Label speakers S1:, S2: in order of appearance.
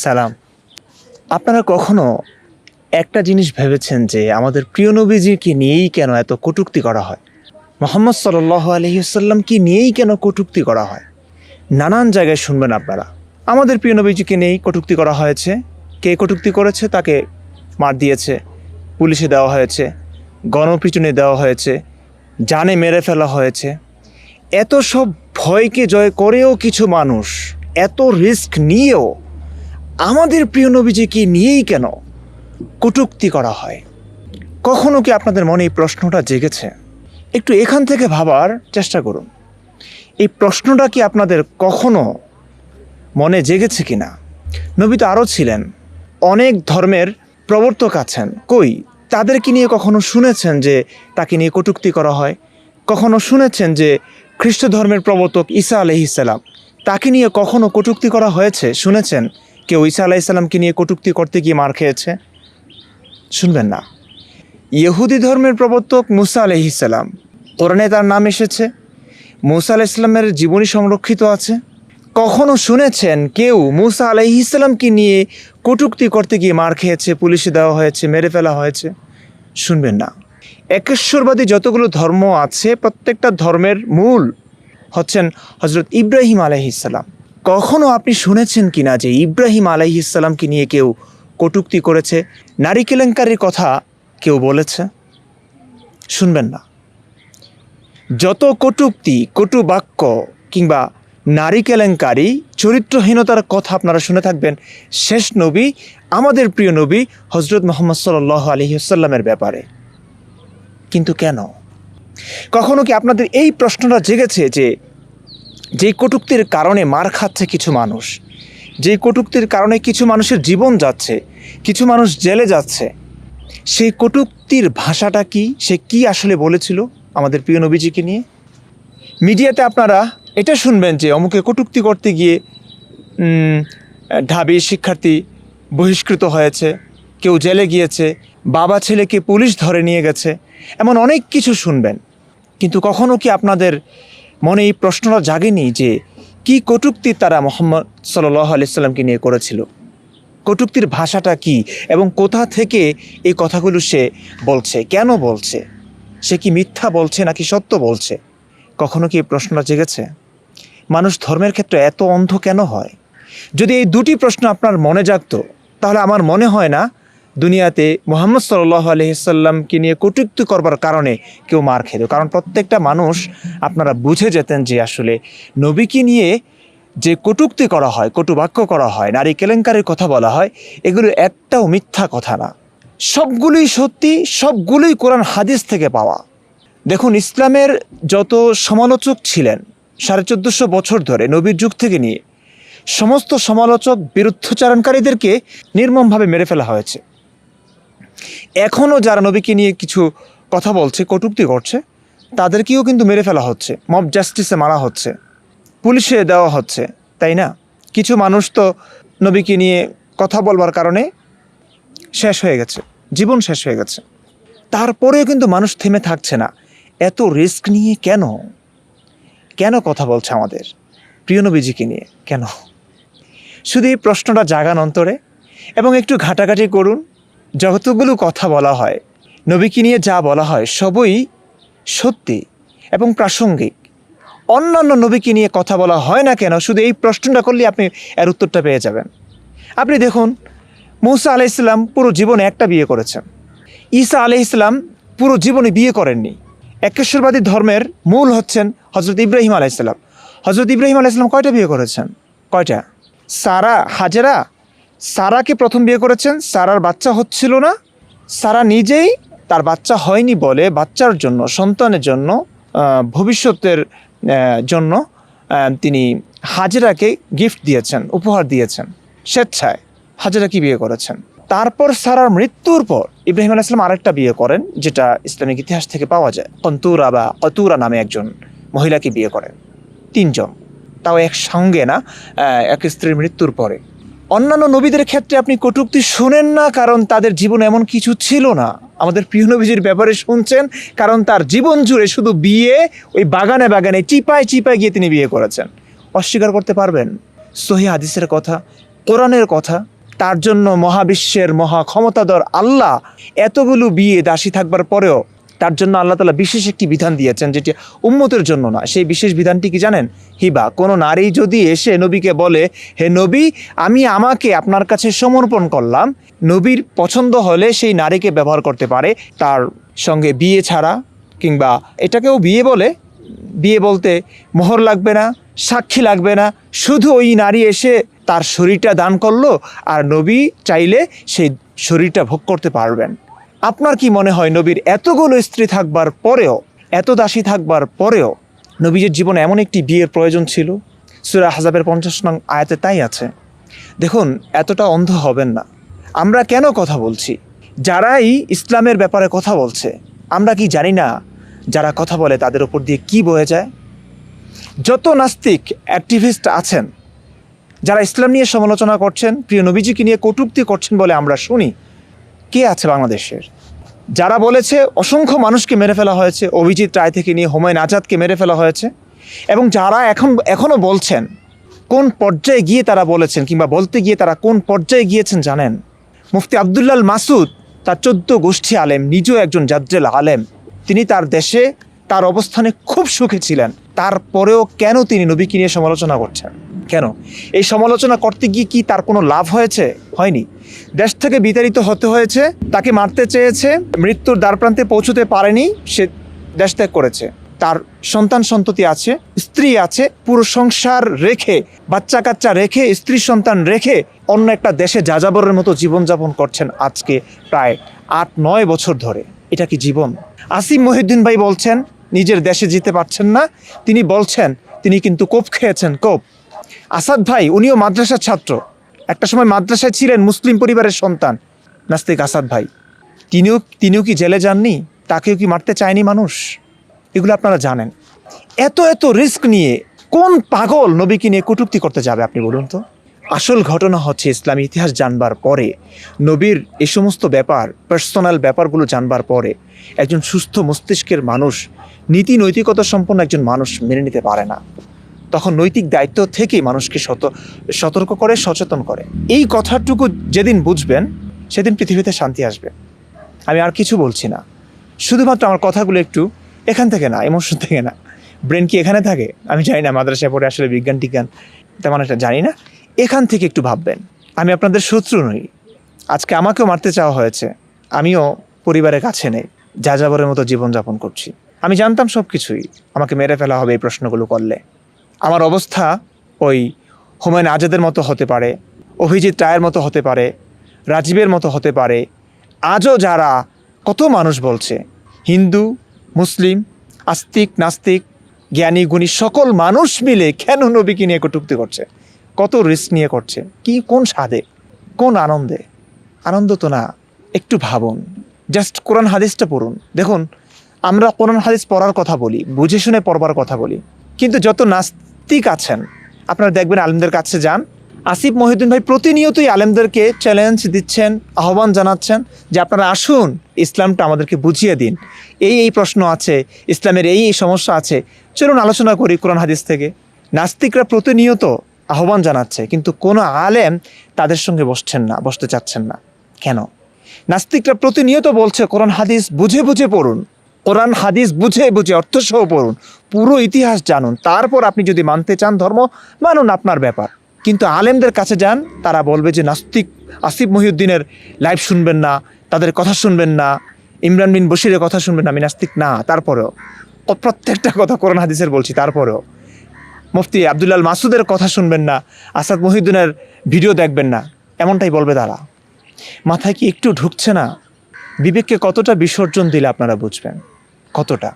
S1: সালাম। আপনারা কখনো একটা জিনিস ভেবেছেন যে আমাদের প্রিয় নবীজিকে নিয়েই কেন এত কটূক্তি করা হয়? মুহাম্মদ সাল্লাল্লাহু আলাইহি ওয়াসাল্লামকে নিয়েই কেন কটূক্তি করা হয়? নানান জায়গায় শুনবেন আপনারা। আমাদের প্রিয় নবীজিকে নিয়েই কটূক্তি করা হয়েছে। কে কটূক্তি করেছে? তাকে মার দিয়েছে, পুলিশে দেওয়া হয়েছে, গণপিটুনি দেওয়া হয়েছে, জানে মেরে ফেলা হয়েছে। এত সব ভয়কে জয় করেও কিছু মানুষ এত রিস্ক নিয়েও আমাদের প্রিয় নবীজিকে নিয়েই কেন কটূক্তি করা হয়? কখনো কি আপনাদের মনে এই প্রশ্নটা জেগেছে? একটু এখান থেকে ভাবার চেষ্টা করুন। এই প্রশ্নটা কি আপনাদের কখনো মনে জেগেছে কি না? নবী তো আরও ছিলেন, অনেক ধর্মের প্রবর্তক আছেন, কই তাদেরকে নিয়ে কখনো শুনেছেন যে তাকে নিয়ে কটূক্তি করা হয়? কখনো শুনেছেন যে খ্রিস্ট ধর্মের প্রবর্তক ঈসা আলাইহিস সালাম, তাকে নিয়ে কখনো কটূক্তি করা হয়েছে? শুনেছেন কেউ ঈসা আলাইহিস সালামকে নিয়ে কটূক্তি করতে গিয়ে মার খেয়েছে? শুনবেন না। ইহুদি ধর্মের প্রবর্তক মুসা আলাইহিস সালাম, কোরআনে তার নাম এসেছে, মুসা আলাইহিস সালামের জীবনী সংরক্ষিত আছে। কখনো শুনেছেন কেউ মুসা আলাইহিস সালামকে নিয়ে কটূক্তি করতে গিয়ে মার খেয়েছে, পুলিশে দেওয়া হয়েছে, মেরে ফেলা হয়েছে? শুনবেন না। একেশ্বরবাদী যতগুলো ধর্ম আছে প্রত্যেকটা ধর্মের মূল হচ্ছেন হজরত ইব্রাহিম আলাইহিস সালাম। কখনো আপনি শুনেছেন কি না যে ইব্রাহিম আলাইহিস সালামকে নিয়ে কেউ কটূক্তি করেছে, নারী কেলেঙ্কারির কথা কেউ বলেছে? শুনবেন না। যত কটূক্তি, কটু বাক্য কিংবা নারী কেলেঙ্কারি, চরিত্রহীনতার কথা আপনারা শুনে থাকবেন শেষ নবী, আমাদের প্রিয় নবী হজরত মুহাম্মদ সাল্লাল্লাহু আলাইহি ওয়াসাল্লামের ব্যাপারে। কিন্তু কেন? কখনো কি আপনাদের এই প্রশ্নটা জেগেছে যে যেই কটূক্তির কারণে মার খাচ্ছে কিছু মানুষ, যেই কটূক্তির কারণে কিছু মানুষের জীবন যাচ্ছে, কিছু মানুষ জেলে যাচ্ছে, সেই কটূক্তির ভাষাটা কি? সে কি আসলে বলেছিল আমাদের প্রিয় নবীজিকে নিয়ে? মিডিয়াতে আপনারা এটা শুনবেন যে অমুকে কটূক্তি করতে গিয়ে ঢাবি শিক্ষার্থী বহিষ্কৃত হয়েছে, কেউ জেলে গিয়েছে, বাবা ছেলেকে পুলিশ ধরে নিয়ে গেছে, এমন অনেক কিছু শুনবেন। কিন্তু কখনো কি আপনাদের মনে এই প্রশ্নটা জাগেনি যে কি কটূক্তি তারা মুহাম্মদ সাল্লাল্লাহু আলাইহি সাল্লামকে নিয়ে করেছিল? কটূক্তির ভাষাটা কি এবং কোথা থেকে এই কথাগুলো সে বলছে, কেন বলছে? সে কি মিথ্যা বলছে নাকি সত্য বলছে? কখনো কি এই প্রশ্নটা জেগেছে? মানুষ ধর্মের ক্ষেত্রে এত অন্ধ কেন হয়? যদি এই দুটি প্রশ্ন আপনার মনে জাগতো, তাহলে আমার মনে হয় না দুনিয়াতে মুহাম্মদ সাল্লাল্লাহু আলাইহি সাল্লামকে নিয়ে কটূক্তি করবার কারণে কেউ মার খেত। কারণ প্রত্যেকটা মানুষ আপনারা বুঝে যেতেন যে আসলে নবীকে নিয়ে যে কটূক্তি করা হয়, কটু বাক্য করা হয়, নারী কেলেঙ্কারির কথা বলা হয়, এগুলো একটাও মিথ্যা কথা না, সবগুলোই সত্যি, সবগুলোই কোরআন হাদিস থেকে পাওয়া। দেখুন, ইসলামের যত সমালোচক ছিলেন 1450 বছর ধরে নবীর যুগ থেকে নিয়ে, সমস্ত সমালোচক বিরুদ্ধচারণকারীদেরকে নির্মমভাবে মেরে ফেলা হয়েছে। এখনও যারা নবীকে নিয়ে কিছু কথা বলছে, কটূক্তি করছে, তাদেরকেও কিন্তু মেরে ফেলা হচ্ছে, মব জাস্টিসে মারা হচ্ছে, পুলিশে দেওয়া হচ্ছে, তাই না? কিছু মানুষ তো নবীকে নিয়ে কথা বলবার কারণে শেষ হয়ে গেছে, জীবন শেষ হয়ে গেছে। তারপরেও কিন্তু মানুষ থেমে থাকছে না। এত রিস্ক নিয়ে কেন? কেন কথা বলছে আমাদের প্রিয় নবীজিকে নিয়ে? কেন? শুধু এই প্রশ্নটা জাগান অন্তরে এবং একটু ঘাটাঘাটি করুন। যতগুলো কথা বলা হয়, নবীকে নিয়ে যা বলা হয়, সবই সত্যি এবং প্রাসঙ্গিক। অন্যান্য নবীকে নিয়ে কথা বলা হয় না কেন? শুধু এই প্রশ্নটা করলে আপনি এর উত্তরটা পেয়ে যাবেন। আপনি দেখুন, মূসা আলাইহিস সালাম পুরো জীবনে একটা বিয়ে করেছেন। ঈসা আলাইহিস সালাম পুরো জীবনে বিয়ে করেননি। একেশ্বরবাদী ধর্মের মূল হচ্ছেন হজরত ইব্রাহিম আলাইহিস সালাম। হজরত ইব্রাহিম আলাইহিস সালাম কয়টা বিয়ে করেছেন? কয়টা? সারা, হাজেরা, সারাকে প্রথম বিয়ে করেছেন। সারার বাচ্চা হচ্ছিল না, সারা নিজেই তার বাচ্চা হয়নি বলে বাচ্চার জন্য, সন্তানের জন্য, ভবিষ্যতের জন্য তিনি হাজেরাকে গিফট দিয়েছেন, উপহার দিয়েছেন স্বেচ্ছায়। হাজেরাকে বিয়ে করেছেন। তারপর সারার মৃত্যুর পর ইব্রাহিম আলাইহিস সালাম আরেকটা বিয়ে করেন, যেটা ইসলামিক ইতিহাস থেকে পাওয়া যায়। কন্তুরা বা কতুরা নামে একজন মহিলাকে বিয়ে করেন। 3 জন, তাও একসঙ্গে না, এক স্ত্রীর মৃত্যুর পরে। অন্যান্য নবীদের ক্ষেত্রে আপনি কটূক্তি শোনেন না, কারণ তাদের জীবনে এমন কিছু ছিল না। আমাদের প্রিয় নবীজির ব্যাপারে শুনছেন কারণ তার জীবন জুড়ে শুধু বিয়ে, ওই বাগানে বাগানে চিপায় চিপায় গিয়ে তিনি বিয়ে করেছেন। অস্বীকার করতে পারবেন? সহিহ হাদিসের কথা, কোরআনের কথা, তার জন্য মহাবিশ্বের মহা ক্ষমতাধর আল্লাহ এতগুলো বিয়ে দাসী থাকবার পরেও তার জন্য আল্লাহ তাআলা বিশেষ একটি বিধান দিয়েছেন, যেটি উম্মতের জন্য না। সেই বিশেষ বিধানটি কি জানেন? হিবা। কোনো নারী যদি এসে নবীকে বলে, হে নবী, আমি আমাকে আপনার কাছে সমর্পণ করলাম, নবীর পছন্দ হলে সেই নারীকে ব্যবহার করতে পারে তার সঙ্গে বিয়ে ছাড়া, কিংবা এটাকেও বিয়ে বলে। বিয়ে বলতে মোহর লাগবে না, সাক্ষী লাগবে না, শুধু ওই নারী এসে তার শরীরটা দান করলো আর নবী চাইলে সেই শরীরটা ভোগ করতে পারবেন। আপনার কি মনে হয় নবীর এতগুলো স্ত্রী থাকবার পরেও, এত দাসী থাকবার পরেও নবীজির জীবনে এমন একটি বিয়ের প্রয়োজন ছিল? সূরা আহজাবের 50 নং আয়াতে তাই আছে। দেখুন, এতটা অন্ধ হবেন না। আমরা কেন কথা বলছি? যারাই ইসলামের ব্যাপারে কথা বলছে, আমরা কি জানি না যারা কথা বলে তাদের উপর দিয়ে কি বয়ে যায়? যত নাস্তিক অ্যাক্টিভিস্ট আছেন, যারা ইসলাম নিয়ে সমালোচনা করছেন, প্রিয় নবীজিকে নিয়ে কটূক্তি করছেন বলে আমরা শুনি, কে আছে বাংলাদেশের? যারা বলেছে অসংখ্য মানুষকে মেরে ফেলা হয়েছে, অভিজিৎ রায় থেকে নিয়ে হুমায়ুন আজাদকে মেরে ফেলা হয়েছে, এবং যারা এখনও বলছেন, কোন পর্যায়ে গিয়ে তারা বলেছেন, কিংবা বলতে গিয়ে তারা কোন পর্যায়ে গিয়েছেন জানেন? মুফতি আবদুল্লাহ মাসুদ, তার 14 গোষ্ঠী আলেম, নিজেও একজন জাজ্জেল আলেম, তিনি তার দেশে তার অবস্থানে খুব সুখে ছিলেন, তারপরেও কেন তিনি নবীকে নিয়ে সমালোচনা করছেন? কেন? এই সমালোচনা করতে গিয়ে কি তার কোনো লাভ হয়েছে? হয়নি। দেশ থেকে বিতাড়িত হতে হয়েছে, তাকে মারতে চেয়েছে, মৃত্যুর দ্বারপ্রান্তে পৌঁছতে পারেনি, সে দেশ ত্যাগ করেছে। তার সন্তান সন্ততি আছে, স্ত্রী আছে, পুরো সংসার রেখে, বাচ্চা কাচ্চা রেখে, স্ত্রী সন্তান রেখে অন্য একটা দেশে যাযাবরের মতো জীবনযাপন করছেন আজকে প্রায় 8-9 বছর ধরে। এটা কি জীবন? আসিফ মহিউদ্দিন ভাই বলছেন নিজের দেশে যেতে পারছেন না, তিনি বলছেন তিনি কিন্তু কোপ খেয়েছেন, কোপ। আসাদ ভাই, উনিও মাদ্রাসার ছাত্র, একটা সময় মাদ্রাসায় ছিলেন, মুসলিম পরিবারের সন্তান, নাস্তিক আসাদ ভাই, তিনিও কি জেলে যাননি? তাকেও কি মারতে চায়নি মানুষ? এগুলো আপনারা জানেন। এত রিস্ক নিয়ে কোন পাগল নবীকে নিয়ে কটূক্তি করতে যাবে আপনি বলুন তো? আসল ঘটনা হচ্ছে, ইসলামী ইতিহাস জানবার পরে, নবীর এই সমস্ত ব্যাপার, পার্সোনাল ব্যাপারগুলো জানবার পরে একজন সুস্থ মস্তিষ্কের মানুষ, নীতি নৈতিকতা সম্পন্ন একজন মানুষ মেনে নিতে পারে না। তখন নৈতিক দায়িত্ব থেকেই মানুষকে সতর্ক করে, সচেতন করে। এই কথাটুকু যেদিন বুঝবেন, সেদিন পৃথিবীতে শান্তি আসবে। আমি আর কিছু বলছি না, শুধুমাত্র আমার কথাগুলো একটু এখান থেকে না, ইমোশন থেকে না। ব্রেন কি এখানে থাকে? আমি জানি না, মাদ্রাসায় পড়ে আসলে বিজ্ঞান টিজ্ঞান তেমন একটা জানি না। এখান থেকে একটু ভাববেন। আমি আপনাদের শত্রু নই। আজকে আমাকেও মারতে চাওয়া হয়েছে, আমিও পরিবারের কাছে নেই, যাযাবরের মতো জীবনযাপন করছি। আমি জানতাম সব কিছুই আমাকে মেরে ফেলা হবে এই প্রশ্নগুলো করলে। আমার অবস্থা ওই হুমায়ুন আজাদের মতো হতে পারে, অভিজিৎ রায়ের মতো হতে পারে, রাজীবের মতো হতে পারে। আজও যারা কত মানুষ বলছে, হিন্দু, মুসলিম, আস্তিক, নাস্তিক, জ্ঞানী গুণী সকল মানুষ মিলে কেন নবীকে নিয়ে কটূক্তি করছে? কত রিস্ক নিয়ে করছে? কি, কোন স্বাদে, কোন আনন্দে? আনন্দ তো না। একটু ভাবুন, জাস্ট কোরআন হাদিসটা পড়ুন। দেখুন, আমরা কোরআন হাদিস পড়ার কথা বলি, বুঝে শুনে পড়বার কথা বলি, কিন্তু যত নাস্তিক আছেন আপনারা দেখবেন, আলেমদের কাছে যান, আসিফ মহিউদ্দিন ভাই প্রতিনিয়তই আলেমদেরকে চ্যালেঞ্জ দিচ্ছেন, আহ্বান জানাচ্ছেন যে আপনারা আসুন, ইসলামটা আমাদেরকে বুঝিয়ে দিন, এই প্রশ্ন আছে, ইসলামের এই সমস্যা আছে, চলুন আলোচনা করি কোরআন হাদিস থেকে। নাস্তিকরা প্রতিনিয়ত আহ্বান জানাচ্ছে, কিন্তু কোনো আলেম তাদের সঙ্গে বসতে চাচ্ছেন না। কেন? নাস্তিকরা প্রতিনিয়ত বলছে কোরআন হাদিস বুঝে বুঝে পড়ুন, কোরআন হাদিস বুঝে বুঝে অর্থসহ পড়ুন, পুরো ইতিহাস জানুন, তারপর আপনি যদি মানতে চান ধর্ম, মানুন, আপনার ব্যাপার। কিন্তু আলেমদের কাছে যান, তারা বলবে যে নাস্তিক আসিফ মহিউদ্দিনের লাইভ শুনবেন না, তাদের কথা শুনবেন না, ইমরান বিন বশিরের কথা শুনবেন না। আমি নাস্তিক না, তারপরেও প্রত্যেকটা কথা কোরআন হাদিসের বলছি, তারপরেও মুফতি আবদুল্লাহ মাসুদের কথা শুনবেন না, আসাদ মহিউদ্দিনের ভিডিও দেখবেন না, এমনটাই বলবে তারা। মাথায় কি একটু ঢুকছে না? বিবেককে কতটা বিসর্জন দিলে আপনারা বুঝবেন? কতটা?